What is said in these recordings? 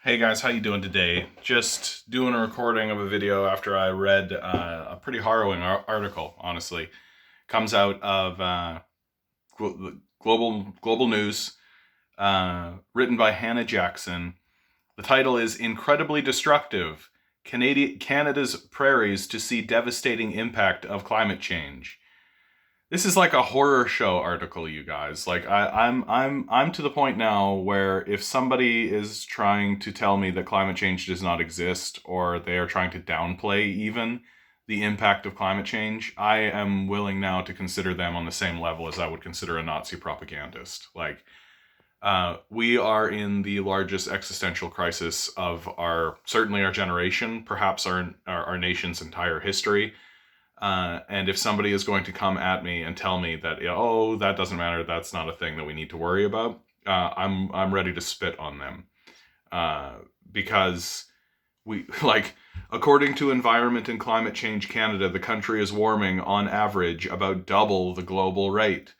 Hey guys, how you doing today? Just doing a recording of a video after I read a pretty harrowing article, honestly. Comes out of Global News, written by Hannah Jackson. The title is Incredibly Destructive: Canada's Prairies to See Devastating Impact of Climate Change. This is like a horror show article, you guys. Like I'm to the point now where if somebody is trying to tell me that climate change does not exist, or they are trying to downplay even the impact of climate change, I am willing now to consider them on the same level as I would consider a Nazi propagandist. Like, we are in the largest existential crisis of certainly our generation, perhaps our nation's entire history. And if somebody is going to come at me and tell me that, oh, that doesn't matter, that's not a thing that we need to worry about, I'm ready to spit on them. Because according to Environment and Climate Change Canada, the country is warming on average about double the global rate.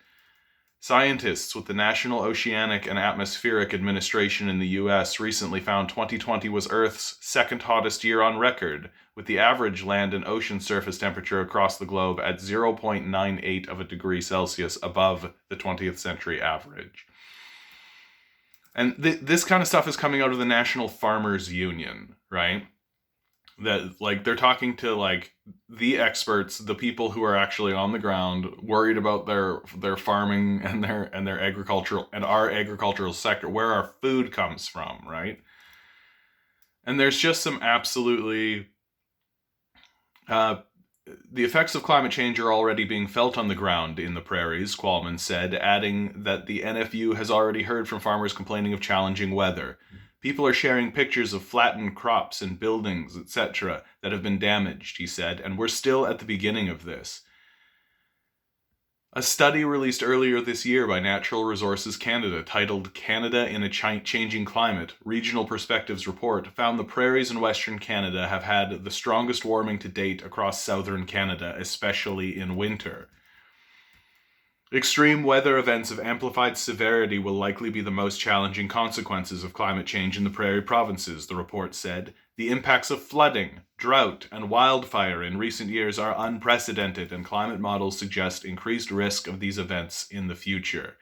Scientists with the National Oceanic and Atmospheric Administration in the US recently found 2020 was Earth's second hottest year on record, with the average land and ocean surface temperature across the globe at 0.98 of a degree Celsius above the 20th century average. And this kind of stuff is coming out of the National Farmers Union, right? That they're talking to the experts, the people who are actually on the ground, worried about their farming and their agricultural and our agricultural sector, where our food comes from, right? And there's just some absolutely the effects of climate change are already being felt on the ground in the prairies, Qualman said, adding that the NFU has already heard from farmers complaining of challenging weather. People are sharing pictures of flattened crops and buildings, etc., that have been damaged, he said, and we're still at the beginning of this. A study released earlier this year by Natural Resources Canada, titled Canada in a Changing Climate, Regional Perspectives Report, found the prairies in Western Canada have had the strongest warming to date across southern Canada, especially in winter. Extreme weather events of amplified severity will likely be the most challenging consequences of climate change in the prairie provinces, the report said. The impacts of flooding, drought, and wildfire in recent years are unprecedented, and climate models suggest increased risk of these events in the future.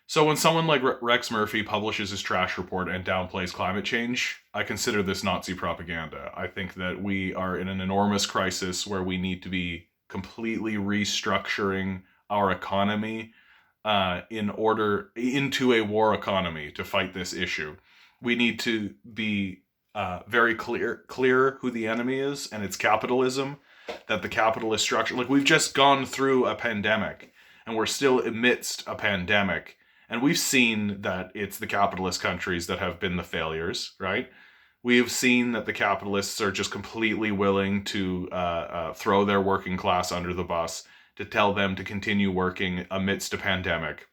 So when someone like Rex Murphy publishes his trash report and downplays climate change, I consider this Nazi propaganda. I think that we are in an enormous crisis where we need to be completely restructuring our economy into a war economy to fight this issue. We need to be very clear who the enemy is, and it's capitalism. That the capitalist structure, we've just gone through a pandemic, and we're still amidst a pandemic, and we've seen that it's the capitalist countries that have been the failures, right? We have seen that the capitalists are just completely willing to throw their working class under the bus, to tell them to continue working amidst a pandemic,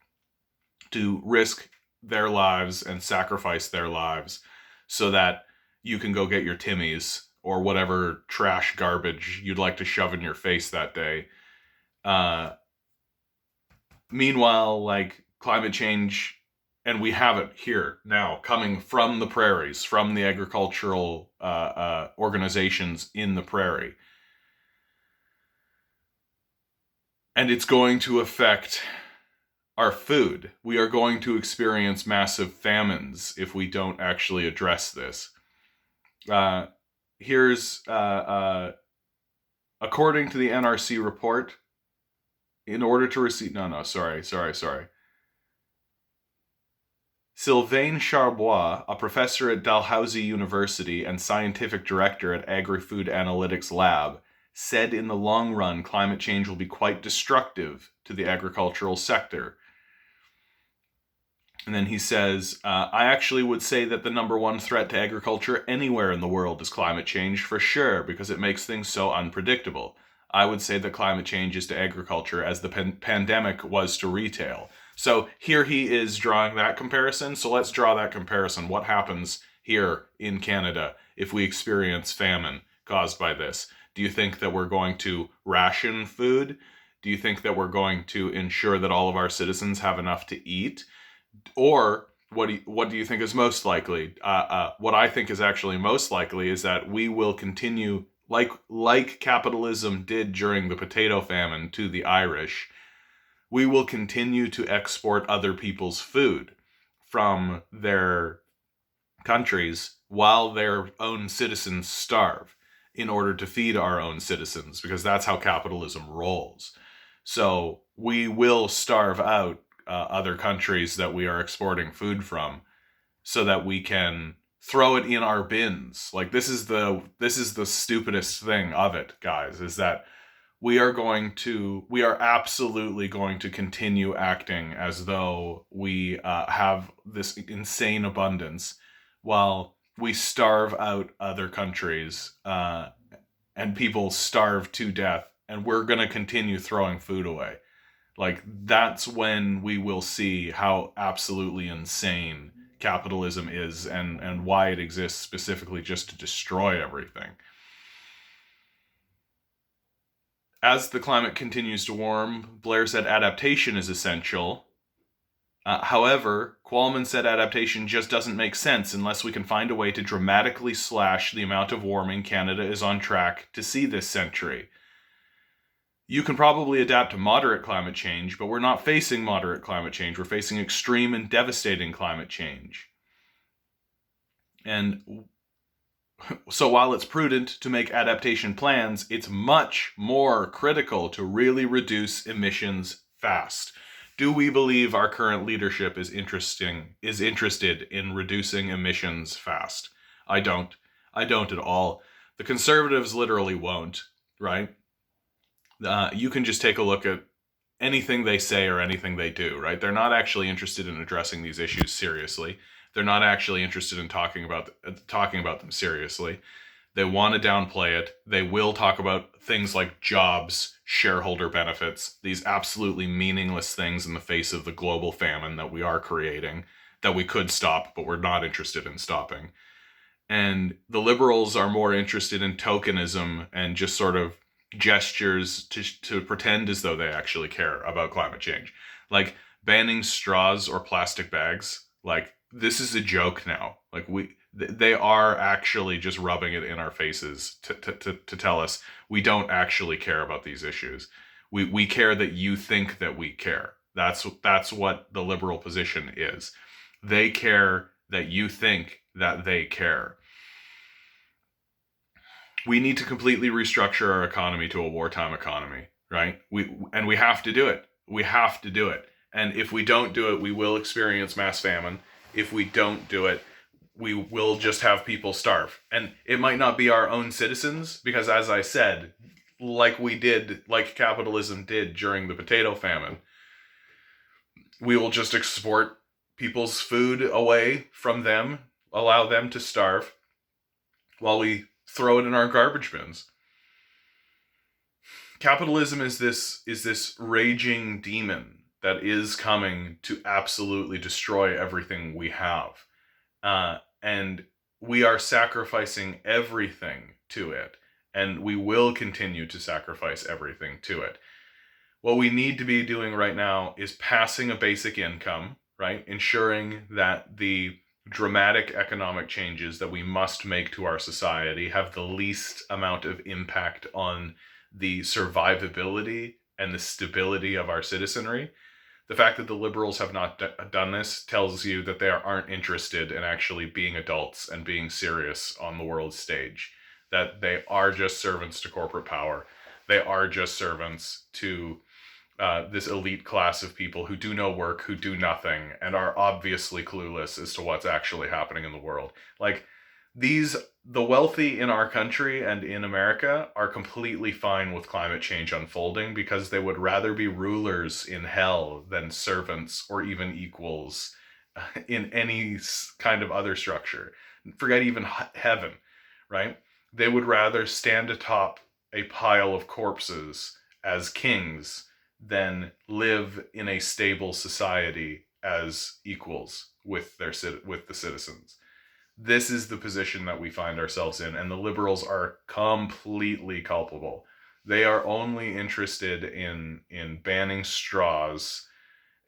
to risk their lives and sacrifice their lives so that you can go get your Timmies or whatever trash garbage you'd like to shove in your face that day. Meanwhile, climate change, and we have it here now, coming from the prairies, from the agricultural organizations in the prairie. And it's going to affect our food. We are going to experience massive famines if we don't actually address this. Here's, according to the NRC report, in order to receive... sorry. Sylvain Charbois, a professor at Dalhousie University and scientific director at Agri-Food Analytics Lab, said in the long run, climate change will be quite destructive to the agricultural sector. And then he says, I actually would say that the number one threat to agriculture anywhere in the world is climate change, for sure, because it makes things so unpredictable. I would say that climate change is to agriculture as the pandemic was to retail. So here he is drawing that comparison. So let's draw that comparison. What happens here in Canada if we experience famine caused by this? Do you think that we're going to ration food? Do you think that we're going to ensure that all of our citizens have enough to eat? Or what do you think is most likely? What I think is actually most likely is that we will continue, like capitalism did during the potato famine to the Irish. We will continue to export other people's food from their countries while their own citizens starve in order to feed our own citizens, because that's how capitalism rolls. So we will starve out other countries that we are exporting food from so that we can throw it in our bins. Like, this is the stupidest thing of it, guys, is that we are absolutely going to continue acting as though we have this insane abundance while we starve out other countries, and people starve to death, and we're going to continue throwing food away. Like, that's when we will see how absolutely insane capitalism is, and why it exists specifically just to destroy everything. As the climate continues to warm, Blair said adaptation is essential. However, Qualman said adaptation just doesn't make sense unless we can find a way to dramatically slash the amount of warming Canada is on track to see this century. You can probably adapt to moderate climate change, but we're not facing moderate climate change. We're facing extreme and devastating climate change. And so while it's prudent to make adaptation plans, it's much more critical to really reduce emissions fast. Do we believe our current leadership is interested in reducing emissions fast? I don't. I don't at all. The Conservatives literally won't, right? You can just take a look at anything they say or anything they do, right? They're not actually interested in addressing these issues seriously. They're not actually interested in talking about them seriously. They want to downplay it. They will talk about things like jobs, shareholder benefits, these absolutely meaningless things in the face of the global famine that we are creating, that we could stop, but we're not interested in stopping. And the liberals are more interested in tokenism and just sort of gestures to pretend as though they actually care about climate change. Like banning straws or plastic bags. Like, this is a joke now. Like, they are actually just rubbing it in our faces to tell us we don't actually care about these issues. We care that you think that we care. That's what the liberal position is. They care that you think that they care. We need to completely restructure our economy to a wartime economy, right? We have to do it. We have to do it. And if we don't do it, we will experience mass famine. If we don't do it, we will just have people starve. And it might not be our own citizens, because as I said, like capitalism did during the potato famine, we will just export people's food away from them, allow them to starve, while we throw it in our garbage bins. Capitalism is this raging demon that is coming to absolutely destroy everything we have. And we are sacrificing everything to it. And we will continue to sacrifice everything to it. What we need to be doing right now is passing a basic income, right? Ensuring that the dramatic economic changes that we must make to our society have the least amount of impact on the survivability and the stability of our citizenry. The fact that the liberals have not done this tells you that they aren't interested in actually being adults and being serious on the world stage. That they are just servants to corporate power. They are just servants to this elite class of people who do no work, who do nothing, and are obviously clueless as to what's actually happening in the world. Like, the wealthy in our country and in America are completely fine with climate change unfolding, because they would rather be rulers in hell than servants or even equals in any kind of other structure. Forget even heaven, right? They would rather stand atop a pile of corpses as kings than live in a stable society as equals with the citizens. This is the position that we find ourselves in, and the liberals are completely culpable. They are only interested in banning straws,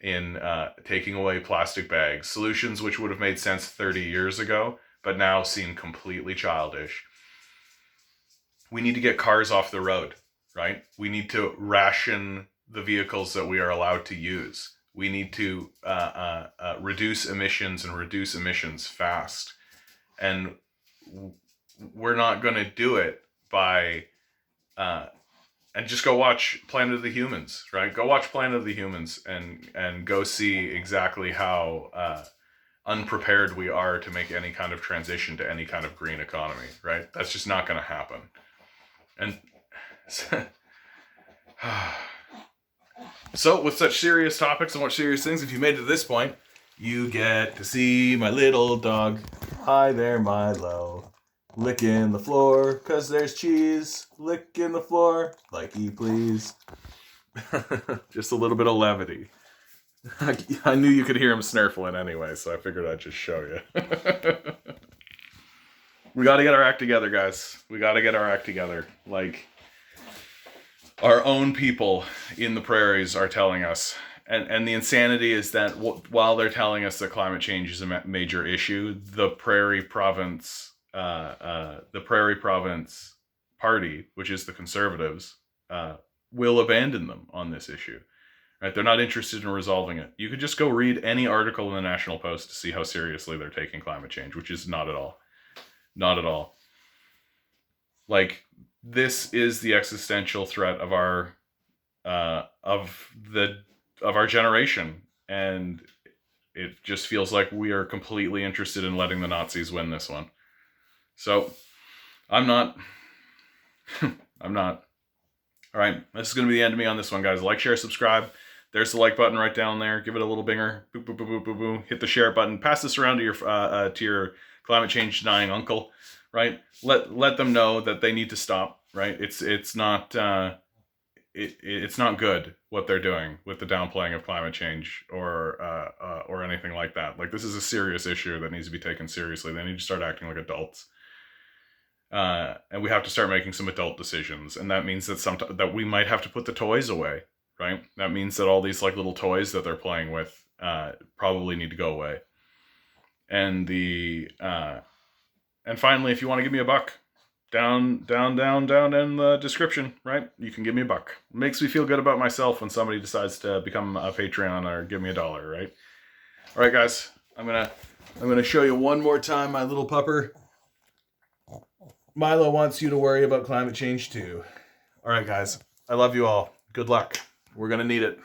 in taking away plastic bags, solutions which would have made sense 30 years ago, but now seem completely childish. We need to get cars off the road, right? We need to ration the vehicles that we are allowed to use. We need to reduce emissions fast. And we're not going to do it by... and just go watch Planet of the Humans, right? Go watch Planet of the Humans and go see exactly how unprepared we are to make any kind of transition to any kind of green economy, right? That's just not going to happen. And so with such serious topics and such serious things, if you made it to this point, you get to see my little dog. Hi there, Milo. Licking the floor, 'cause there's cheese. Licking the floor, likey please. Just a little bit of levity. I knew you could hear him snurfling anyway, so I figured I'd just show you. We gotta get our act together, guys. We gotta get our act together. Like, our own people in the prairies are telling us. And the insanity is that while they're telling us that climate change is a major issue, the Prairie Province Party, which is the Conservatives, will abandon them on this issue. Right? They're not interested in resolving it. You could just go read any article in the National Post to see how seriously they're taking climate change, which is not at all. Not at all. Like, this is the existential threat of our generation, and it just feels like we are completely interested in letting the Nazis win this one. So, I'm not. I'm not. All right, this is going to be the end of me on this one, guys. Like, share, subscribe. There's the like button right down there. Give it a little binger. Boop, boop, boop, boop, boop, boop. Hit the share button. Pass this around to your climate change denying uncle, right? Let them know that they need to stop, right? It's not good what they're doing with the downplaying of climate change or anything like that. Like, this is a serious issue that needs to be taken seriously. They need to start acting like adults. And we have to start making some adult decisions, and that means that that we might have to put the toys away, right? That means that all these like little toys that they're playing with probably need to go away. And and finally, if you want to give me a buck, down in the description, right? You can give me a buck. It makes me feel good about myself when somebody decides to become a Patreon or give me $1, right? All right, guys, I'm gonna show you one more time my little pupper. Milo wants you to worry about climate change too. All right, guys, I love you all. Good luck. We're gonna need it.